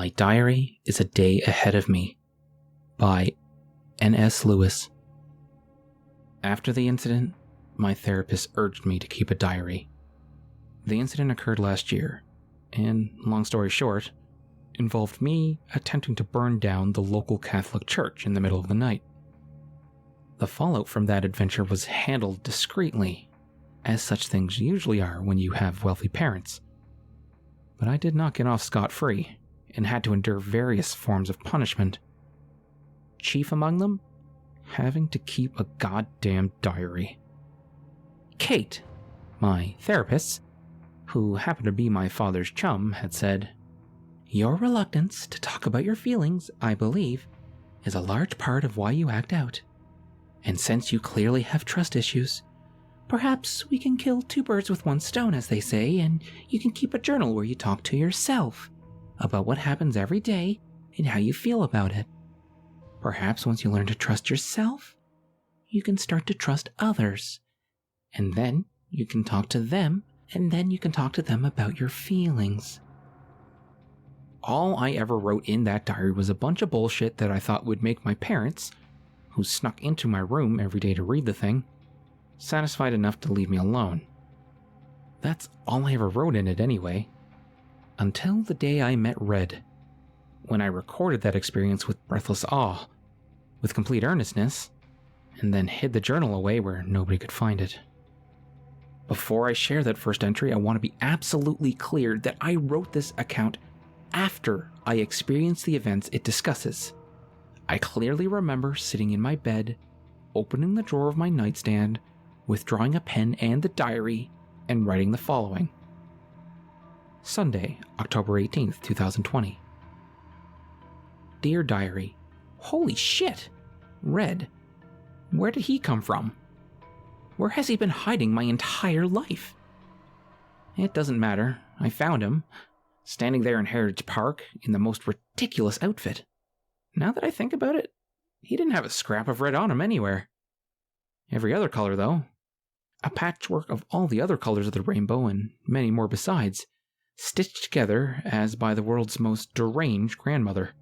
My Diary is a Day Ahead of Me by nslewis. After the incident, my therapist urged me to keep a diary. The incident occurred last year, and, long story short, involved me attempting to burn down the local Catholic church in the middle of the night. The fallout from that adventure was handled discreetly, as such things usually are when you have wealthy parents. But I did not get off scot-free, and had to endure various forms of punishment. Chief among them, having to keep a goddamn diary. Kate, my therapist, who happened to be my father's chum, had said, "Your reluctance to talk about your feelings, I believe, is a large part of why you act out. And since you clearly have trust issues, perhaps we can kill two birds with one stone, as they say, and you can keep a journal where you talk to yourself about what happens every day and how you feel about it. Perhaps once you learn to trust yourself, you can start to trust others. And then you can talk to them, and then you can talk to them about your feelings." All I ever wrote in that diary was a bunch of bullshit that I thought would make my parents, who snuck into my room every day to read the thing, satisfied enough to leave me alone. That's all I ever wrote in it anyway. Until the day I met Red, when I recorded that experience with breathless awe, with complete earnestness, and then hid the journal away where nobody could find it. Before I share that first entry, I want to be absolutely clear that I wrote this account after I experienced the events it discusses. I clearly remember sitting in my bed, opening the drawer of my nightstand, withdrawing a pen and the diary, and writing the following. Sunday, October 18th, 2020. Dear Diary, holy shit! Red. Where did he come from? Where has he been hiding my entire life? It doesn't matter. I found him, standing there in Heritage Park in the most ridiculous outfit. Now that I think about it, he didn't have a scrap of red on him anywhere. Every other color, though. A patchwork of all the other colors of the rainbow and many more besides, stitched together as by the world's most deranged grandmother.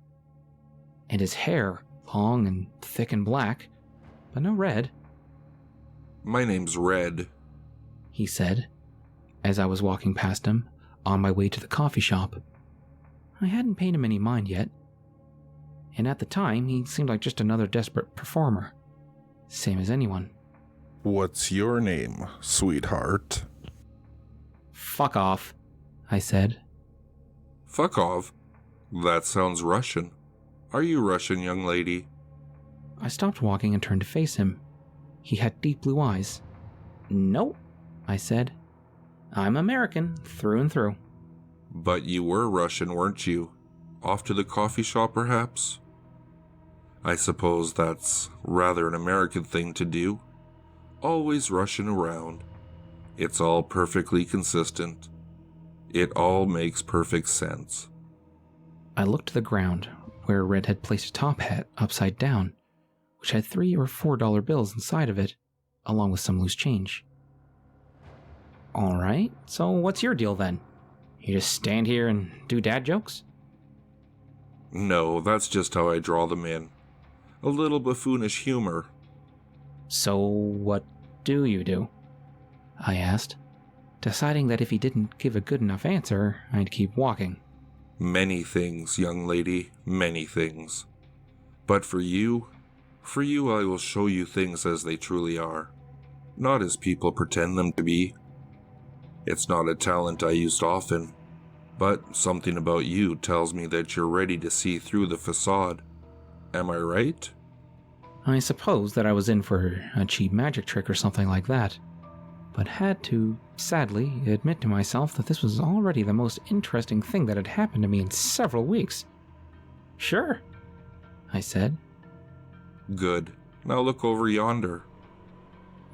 And his hair, long and thick and black, but no red. "My name's Red," he said, as I was walking past him, on my way to the coffee shop. I hadn't paid him any mind yet, and at the time he seemed like just another desperate performer, same as anyone. "What's your name, sweetheart?" Fuck off, I said. Fuck off? That sounds Russian. Are you Russian, young lady? I stopped walking and turned to face him. He had deep blue eyes. "Nope," I said. "I'm American, through and through." But you were Russian, weren't you? Off to the coffee shop, perhaps? I suppose that's rather an American thing to do. Always rushing around. It's all perfectly consistent. It all makes perfect sense. I looked to the ground, where Red had placed a top hat upside down, which had $3 or $4 bills inside of it, along with some loose change. "Alright, so what's your deal then? You just stand here and do dad jokes?" No, that's just how I draw them in. A little buffoonish humor. "So what do you do?" I asked, deciding that if he didn't give a good enough answer, I'd keep walking. Many things, young lady, many things. But for you I will show you things as they truly are, not as people pretend them to be. It's not a talent I used often, but something about you tells me that you're ready to see through the facade. Am I right? I suppose that I was in for a cheap magic trick or something like that, but had to, sadly, admit to myself that this was already the most interesting thing that had happened to me in several weeks. "Sure," I said. Good. Now look over yonder.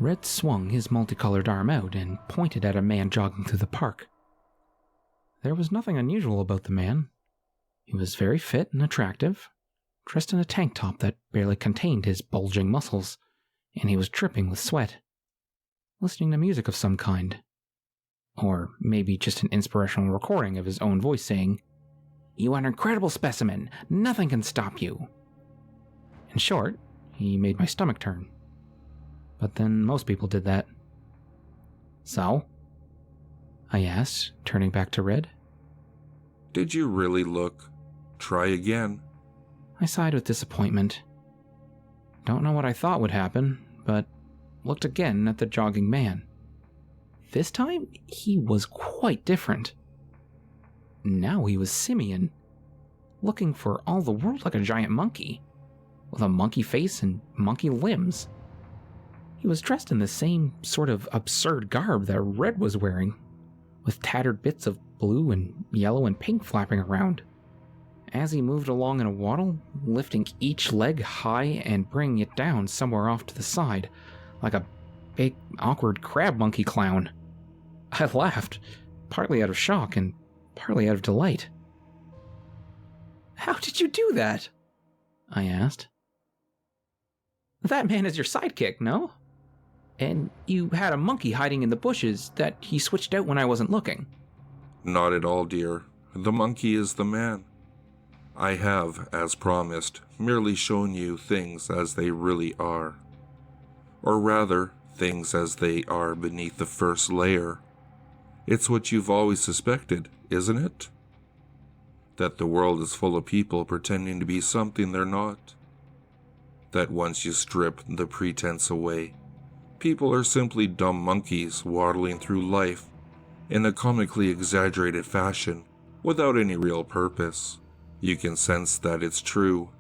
Red swung his multicolored arm out and pointed at a man jogging through the park. There was nothing unusual about the man. He was very fit and attractive, dressed in a tank top that barely contained his bulging muscles, and he was dripping with sweat, listening to music of some kind. Or maybe just an inspirational recording of his own voice saying, You are an incredible specimen. Nothing can stop you. In short, he made my stomach turn. But then most people did that. So? I asked, turning back to Red. Did you really look? Try again. I sighed with disappointment. Don't know what I thought would happen, but looked again at the jogging man. This time, he was quite different. Now he was simian, looking for all the world like a giant monkey, with a monkey face and monkey limbs. He was dressed in the same sort of absurd garb that Red was wearing, with tattered bits of blue and yellow and pink flapping around. As he moved along in a waddle, lifting each leg high and bringing it down somewhere off to the side, like a big, awkward crab monkey clown. I laughed, partly out of shock and partly out of delight. How did you do that? I asked. That man is your sidekick, no? And you had a monkey hiding in the bushes that he switched out when I wasn't looking. Not at all, dear. The monkey is the man. I have, as promised, merely shown you things as they really are. Or rather, things as they are beneath the first layer. It's what you've always suspected, isn't it? That the world is full of people pretending to be something they're not. That once you strip the pretense away, people are simply dumb monkeys waddling through life in a comically exaggerated fashion without any real purpose. You can sense that it's true.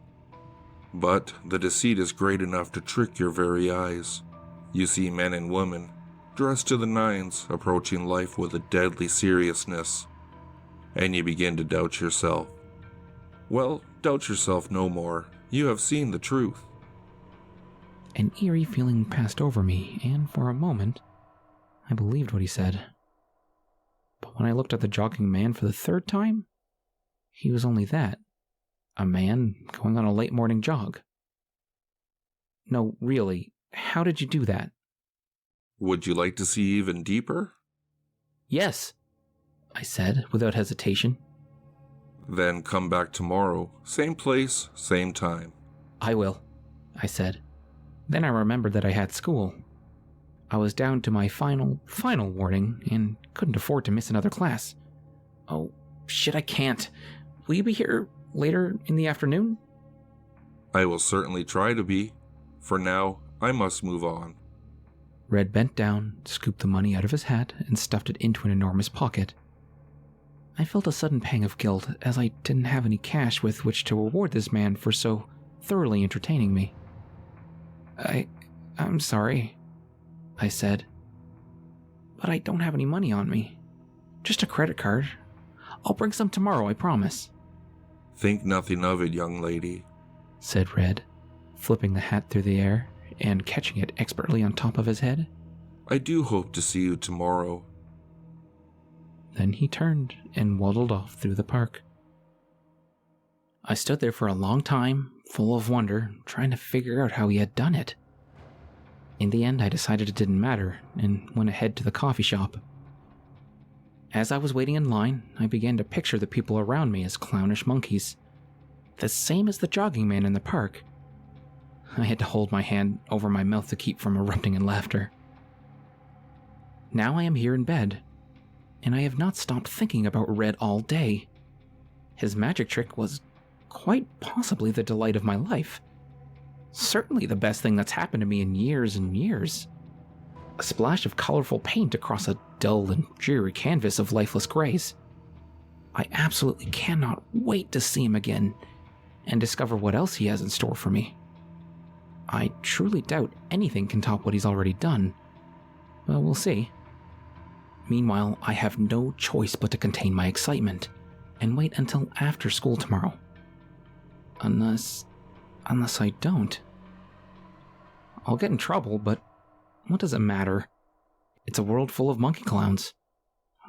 But the deceit is great enough to trick your very eyes. You see men and women, dressed to the nines, approaching life with a deadly seriousness. And you begin to doubt yourself. Well, doubt yourself no more. You have seen the truth. An eerie feeling passed over me, and for a moment, I believed what he said. But when I looked at the jogging man for the third time, he was only that. A man going on a late morning jog. No, really, how did you do that? Would you like to see even deeper? Yes, I said without hesitation. Then come back tomorrow, same place, same time. I will, I said. Then I remembered that I had school. I was down to my final warning and couldn't afford to miss another class. Oh, shit, I can't. Will you be here later in the afternoon? I will certainly try to be. For now, I must move on. Red bent down, scooped the money out of his hat, and stuffed it into an enormous pocket. I felt a sudden pang of guilt, as I didn't have any cash with which to reward this man for so thoroughly entertaining me. I'm sorry, I said. But I don't have any money on me. Just a credit card. I'll bring some tomorrow, I promise. Think nothing of it, young lady, said Red, flipping the hat through the air and catching it expertly on top of his head. I do hope to see you tomorrow. Then he turned and waddled off through the park. I stood there for a long time, full of wonder, trying to figure out how he had done it. In the end, I decided it didn't matter and went ahead to the coffee shop. As I was waiting in line, I began to picture the people around me as clownish monkeys, the same as the jogging man in the park. I had to hold my hand over my mouth to keep from erupting in laughter. Now I am here in bed, and I have not stopped thinking about Red all day. His magic trick was quite possibly the delight of my life. Certainly the best thing that's happened to me in years and years. A splash of colorful paint across a dull and dreary canvas of lifeless grays. I absolutely cannot wait to see him again and discover what else he has in store for me. I truly doubt anything can top what he's already done. Well, we'll see. Meanwhile, I have no choice but to contain my excitement and wait until after school tomorrow. Unless I don't. I'll get in trouble, but what does it matter? It's a world full of monkey clowns.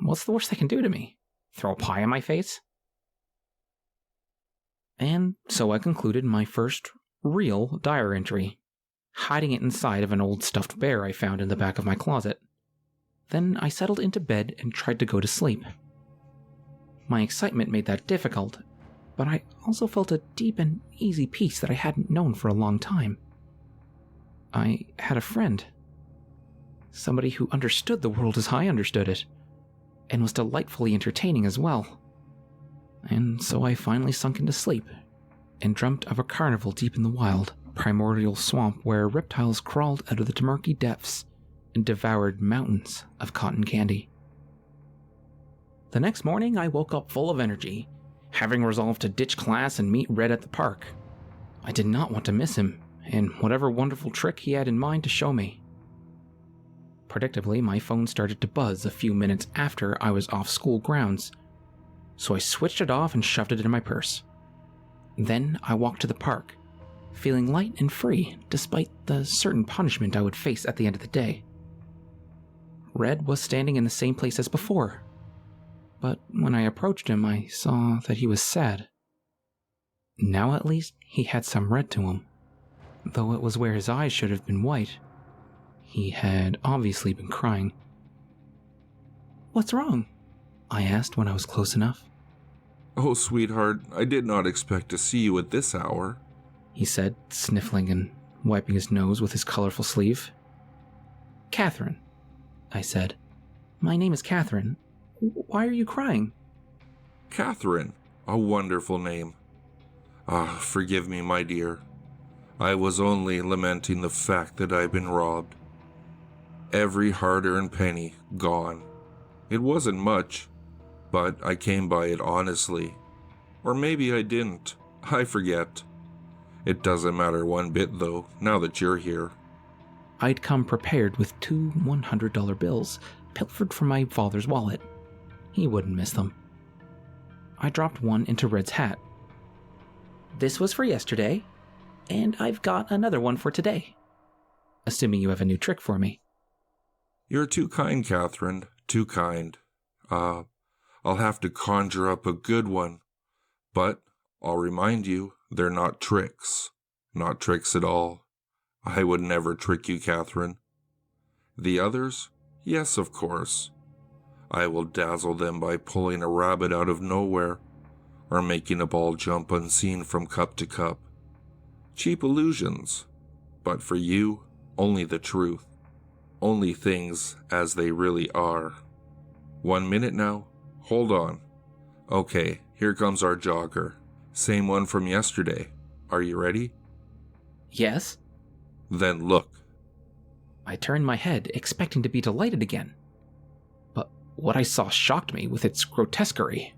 What's the worst they can do to me? Throw a pie in my face? And so I concluded my first real diary entry, hiding it inside of an old stuffed bear I found in the back of my closet. Then I settled into bed and tried to go to sleep. My excitement made that difficult, but I also felt a deep and easy peace that I hadn't known for a long time. I had a friend. Somebody who understood the world as I understood it, and was delightfully entertaining as well. And so I finally sunk into sleep, and dreamt of a carnival deep in the wild, primordial swamp where reptiles crawled out of the murky depths and devoured mountains of cotton candy. The next morning, I woke up full of energy, having resolved to ditch class and meet Red at the park. I did not want to miss him, and whatever wonderful trick he had in mind to show me. Predictably, my phone started to buzz a few minutes after I was off school grounds, so I switched it off and shoved it in my purse. Then I walked to the park, feeling light and free despite the certain punishment I would face at the end of the day. Red was standing in the same place as before, but when I approached him, I saw that he was sad. Now at least he had some red to him, though it was where his eyes should have been white. He had obviously been crying. "What's wrong?" I asked when I was close enough. "Oh, sweetheart, I did not expect to see you at this hour," he said, sniffling and wiping his nose with his colorful sleeve. "Catherine," I said. "My name is Catherine. Why are you crying?" "Catherine, a wonderful name. Forgive me, my dear. I was only lamenting the fact that I've been robbed. Every hard-earned penny gone. It wasn't much, but I came by it honestly. Or maybe I didn't. I forget. It doesn't matter one bit, though, now that you're here." I'd come prepared with 2 $100 bills, pilfered from my father's wallet. He wouldn't miss them. I dropped one into Red's hat. "This was for yesterday, and I've got another one for today. Assuming you have a new trick for me." "You're too kind, Catherine, too kind. I'll have to conjure up a good one. But I'll remind you, they're not tricks. Not tricks at all. I would never trick you, Catherine. The others? Yes, of course. I will dazzle them by pulling a rabbit out of nowhere, or making a ball jump unseen from cup to cup. Cheap illusions. But for you, only the truth. Only things as they really are. 1 minute now? Hold on. Okay, here comes our jogger. Same one from yesterday. Are you ready?" "Yes." "Then look." I turned my head, expecting to be delighted again. But what I saw shocked me with its grotesquerie.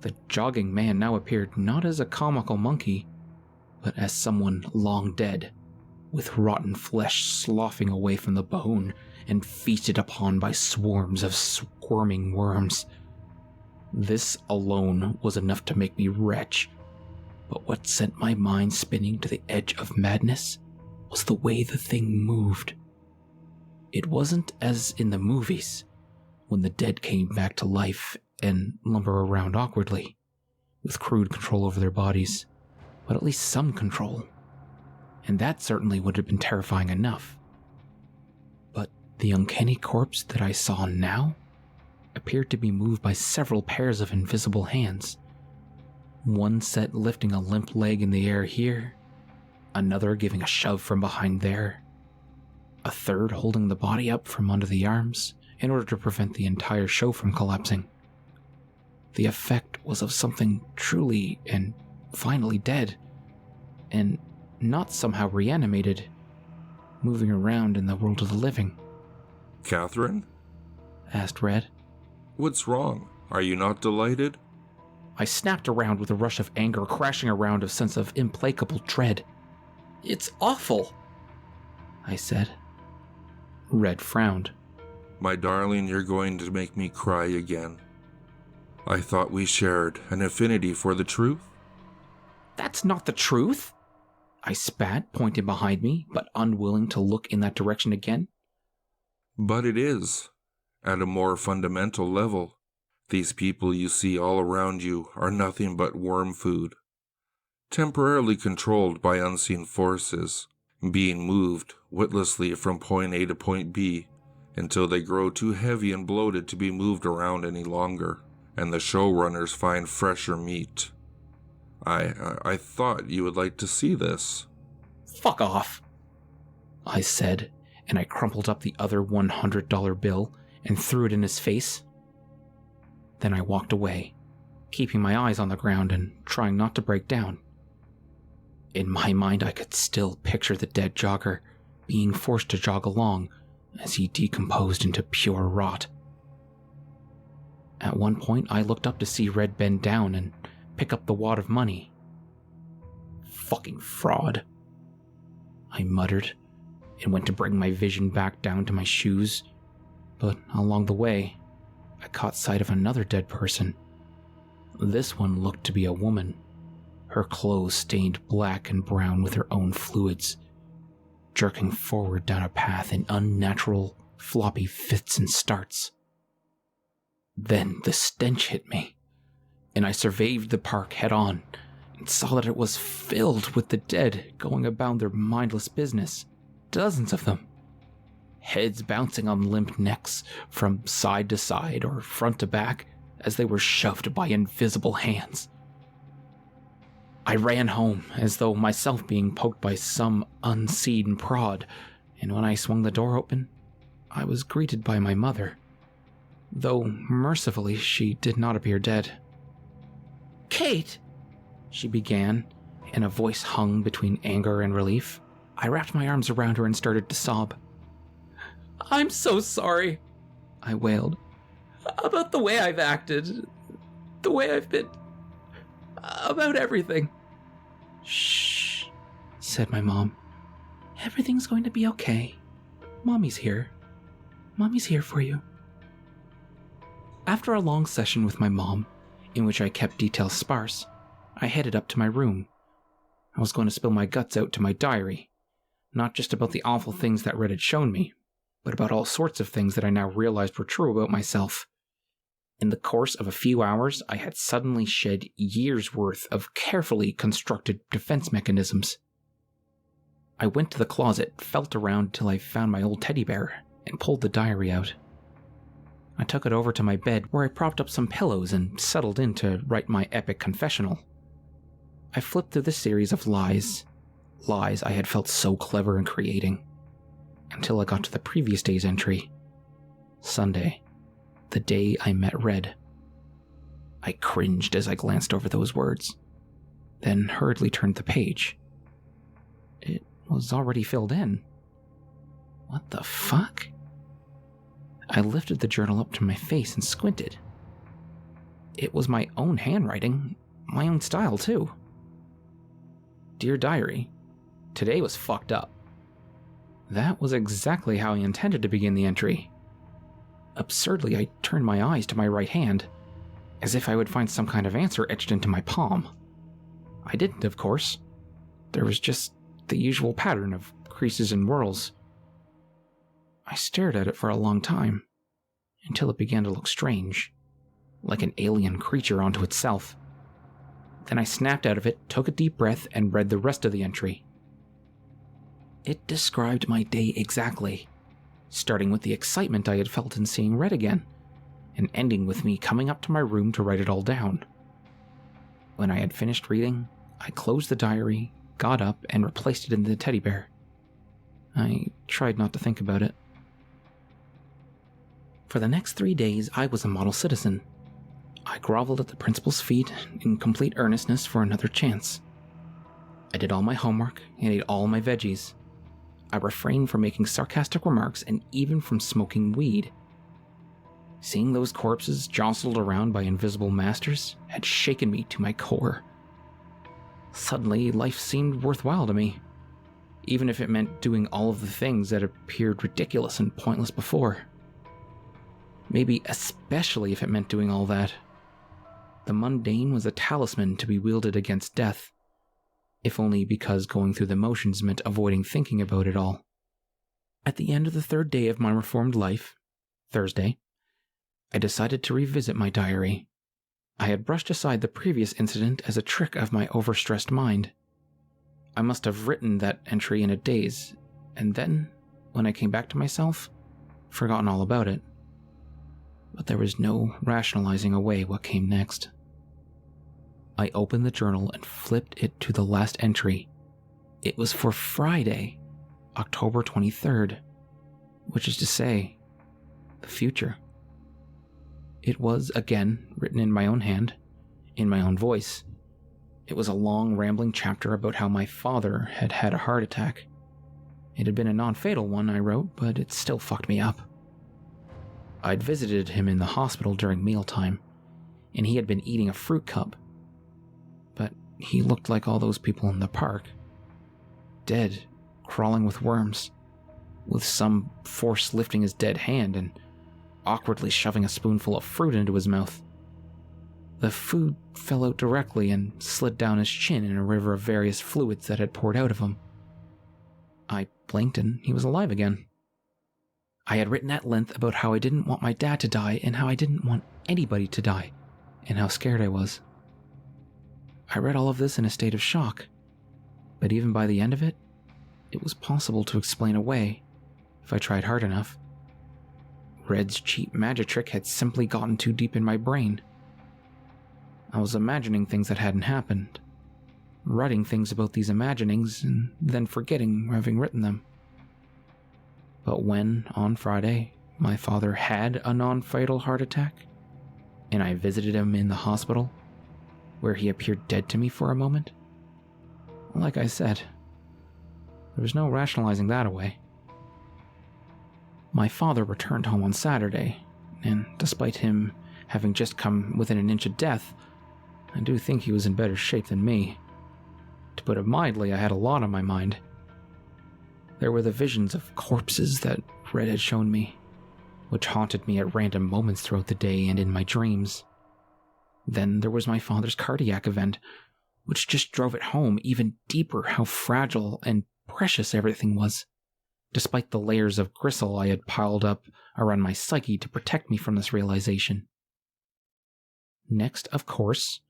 The jogging man now appeared not as a comical monkey, but as someone long dead, with rotten flesh sloughing away from the bone and feasted upon by swarms of squirming worms. This alone was enough to make me retch, but what sent my mind spinning to the edge of madness was the way the thing moved. It wasn't as in the movies, when the dead came back to life and lumber around awkwardly, with crude control over their bodies, but at least some control. And that certainly would have been terrifying enough. But the uncanny corpse that I saw now appeared to be moved by several pairs of invisible hands. One set lifting a limp leg in the air here, another giving a shove from behind there, a third holding the body up from under the arms in order to prevent the entire show from collapsing. The effect was of something truly and finally dead, and not somehow reanimated, moving around in the world of the living. "Catherine?" asked Red. "What's wrong? Are you not delighted?" I snapped around with a rush of anger crashing around a sense of implacable dread. "It's awful," I said. Red frowned. "My darling, you're going to make me cry again. I thought we shared an affinity for the truth." "That's not the truth," I spat, pointing behind me, but unwilling to look in that direction again. "But it is. At a more fundamental level, these people you see all around you are nothing but worm food. Temporarily controlled by unseen forces, being moved witlessly from point A to point B until they grow too heavy and bloated to be moved around any longer, and the showrunners find fresher meat I thought you would like to see this. Fuck off, I said, and I crumpled up the other $100 bill and threw it in his face. Then I walked away, keeping my eyes on the ground and trying not to break down. In my mind, I could still picture the dead jogger being forced to jog along as he decomposed into pure rot. At one point, I looked up to see Red bend down and pick up the wad of money. Fucking fraud, I muttered, and went to bring my vision back down to my shoes, but along the way, I caught sight of another dead person. This one looked to be a woman, her clothes stained black and brown with her own fluids, jerking forward down a path in unnatural, floppy fits and starts. Then the stench hit me, and I surveyed the park head-on and saw that it was filled with the dead going about their mindless business, dozens of them. Heads bouncing on limp necks from side to side or front to back as they were shoved by invisible hands. I ran home as though myself being poked by some unseen prod, and when I swung the door open, I was greeted by my mother, though mercifully she did not appear dead. "Kate," she began, and a voice hung between anger and relief. I wrapped my arms around her and started to sob. "I'm so sorry," I wailed, "about the way I've acted, the way I've been, about everything." "Shh," said my mom. "Everything's going to be okay. Mommy's here. Mommy's here for you." After a long session with my mom, in which I kept details sparse, I headed up to my room. I was going to spill my guts out to my diary, not just about the awful things that Red had shown me, but about all sorts of things that I now realized were true about myself. In the course of a few hours, I had suddenly shed years' worth of carefully constructed defense mechanisms. I went to the closet, felt around till I found my old teddy bear, and pulled the diary out. I took it over to my bed, where I propped up some pillows and settled in to write my epic confessional. I flipped through the series of lies I had felt so clever in creating, until I got to the previous day's entry. Sunday, the day I met Red. I cringed as I glanced over those words, then hurriedly turned the page. It was already filled in. What the fuck? I lifted the journal up to my face and squinted. It was my own handwriting, my own style too. Dear Diary, today was fucked up. That was exactly how I intended to begin the entry. Absurdly, I turned my eyes to my right hand, as if I would find some kind of answer etched into my palm. I didn't, of course. There was just the usual pattern of creases and whorls. I stared at it for a long time, until it began to look strange, like an alien creature onto itself. Then I snapped out of it, took a deep breath, and read the rest of the entry. It described my day exactly, starting with the excitement I had felt in seeing Red again, and ending with me coming up to my room to write it all down. When I had finished reading, I closed the diary, got up, and replaced it in the teddy bear. I tried not to think about it. For the next 3 days, I was a model citizen. I groveled at the principal's feet in complete earnestness for another chance. I did all my homework and ate all my veggies. I refrained from making sarcastic remarks and even from smoking weed. Seeing those corpses jostled around by invisible masters had shaken me to my core. Suddenly, life seemed worthwhile to me, even if it meant doing all of the things that appeared ridiculous and pointless before. Maybe especially if it meant doing all that. The mundane was a talisman to be wielded against death, if only because going through the motions meant avoiding thinking about it all. At the end of the 3rd day of my reformed life, Thursday, I decided to revisit my diary. I had brushed aside the previous incident as a trick of my overstressed mind. I must have written that entry in a daze, and then, when I came back to myself, forgotten all about it. But there was no rationalizing away what came next. I opened the journal and flipped it to the last entry. It was for Friday, October 23rd, which is to say, the future. It was, again, written in my own hand, in my own voice. It was a long, rambling chapter about how my father had had a heart attack. It had been a non-fatal one, I wrote, but it still fucked me up. I'd visited him in the hospital during mealtime, and he had been eating a fruit cup. But he looked like all those people in the park. Dead, crawling with worms, with some force lifting his dead hand and awkwardly shoving a spoonful of fruit into his mouth. The food fell out directly and slid down his chin in a river of various fluids that had poured out of him. I blinked and he was alive again. I had written at length about how I didn't want my dad to die and how I didn't want anybody to die, and how scared I was. I read all of this in a state of shock, but even by the end of it, it was possible to explain away if I tried hard enough. Red's cheap magic trick had simply gotten too deep in my brain. I was imagining things that hadn't happened, writing things about these imaginings, and then forgetting having written them. But when, on Friday, my father had a non-fatal heart attack, and I visited him in the hospital, where he appeared dead to me for a moment, like I said, there was no rationalizing that away. My father returned home on Saturday, and despite him having just come within an inch of death, I do think he was in better shape than me. To put it mildly, I had a lot on my mind. There were the visions of corpses that Red had shown me, which haunted me at random moments throughout the day and in my dreams. Then there was my father's cardiac event, which just drove it home even deeper how fragile and precious everything was, despite the layers of gristle I had piled up around my psyche to protect me from this realization. Next, of course,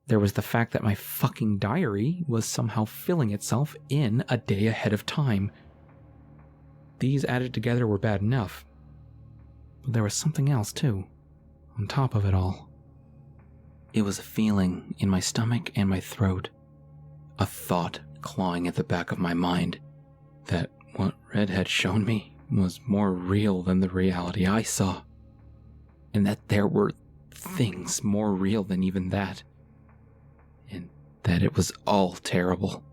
there was the fact that my fucking diary was somehow filling itself in a day ahead of time. These added together were bad enough, but there was something else too, on top of it all. It was a feeling in my stomach and my throat, a thought clawing at the back of my mind, that what Red had shown me was more real than the reality I saw, and that there were things more real than even that, and that it was all terrible.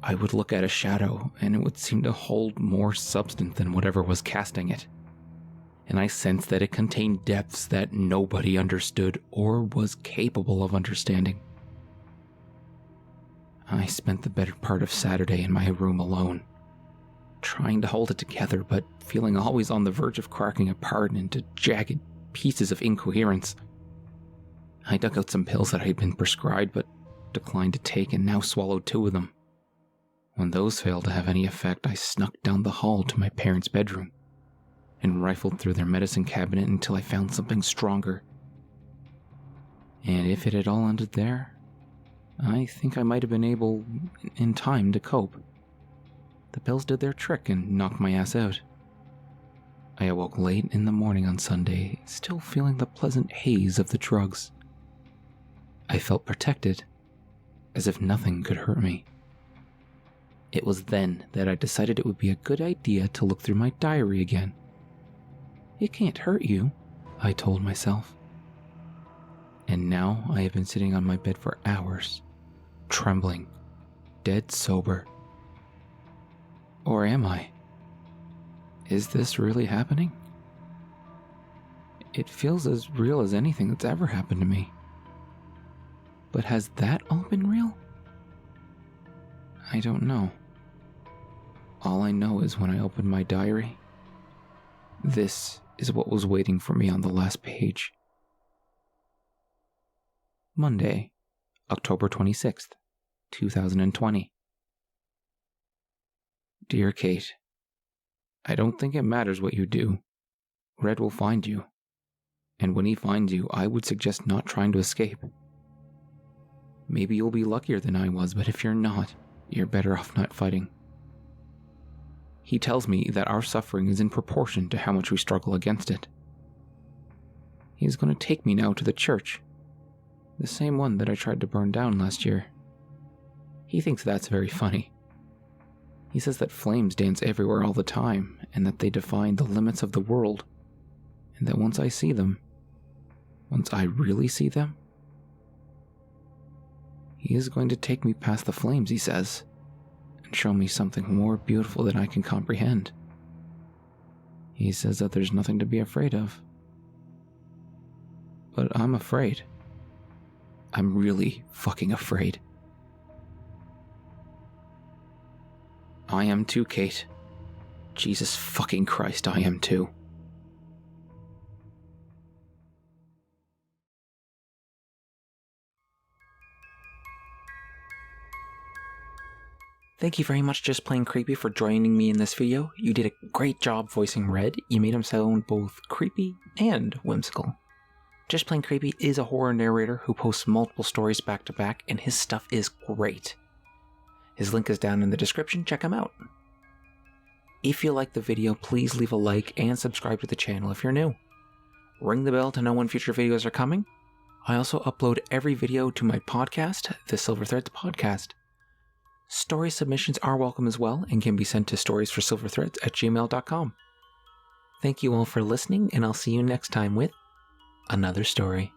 I would look at a shadow, and it would seem to hold more substance than whatever was casting it, and I sensed that it contained depths that nobody understood or was capable of understanding. I spent the better part of Saturday in my room alone, trying to hold it together, but feeling always on the verge of cracking apart into jagged pieces of incoherence. I dug out some pills that I had been prescribed but declined to take, and now swallowed 2 of them. When those failed to have any effect, I snuck down the hall to my parents' bedroom and rifled through their medicine cabinet until I found something stronger. And if it had all ended there, I think I might have been able, in time, to cope. The pills did their trick and knocked my ass out. I awoke late in the morning on Sunday, still feeling the pleasant haze of the drugs. I felt protected, as if nothing could hurt me. It was then that I decided it would be a good idea to look through my diary again. It can't hurt you, I told myself. And now I have been sitting on my bed for hours, trembling, dead sober. Or am I? Is this really happening? It feels as real as anything that's ever happened to me. But has that all been real? I don't know. All I know is when I opened my diary, this is what was waiting for me on the last page. Monday, October 26th, 2020. Dear Kate, I don't think it matters what you do. Red will find you. And when he finds you, I would suggest not trying to escape. Maybe you'll be luckier than I was, but if you're not, you're better off not fighting. He tells me that our suffering is in proportion to how much we struggle against it. He's going to take me now to the church. The same one that I tried to burn down last year. He thinks that's very funny. He says that flames dance everywhere all the time, and that they define the limits of the world, and that once I see them, once I really see them, he is going to take me past the flames, he says, and show me something more beautiful than I can comprehend. He says that there's nothing to be afraid of. But I'm afraid. I'm really fucking afraid. I am too, Kate. Jesus fucking Christ, I am too. Thank you very much, Just Plain Creepy, for joining me in this video. You did a great job voicing Red. You made him sound both creepy and whimsical. Just Plain Creepy is a horror narrator who posts multiple stories back to back, and his stuff is great. His link is down in the description, check him out. If you liked the video, please leave a like and subscribe to the channel if you're new. Ring the bell to know when future videos are coming. I also upload every video to my podcast, the SilverThreads podcast. Story submissions are welcome as well and can be sent to storiesforsilverthreads@gmail.com. Thank you all for listening, and I'll see you next time with another story.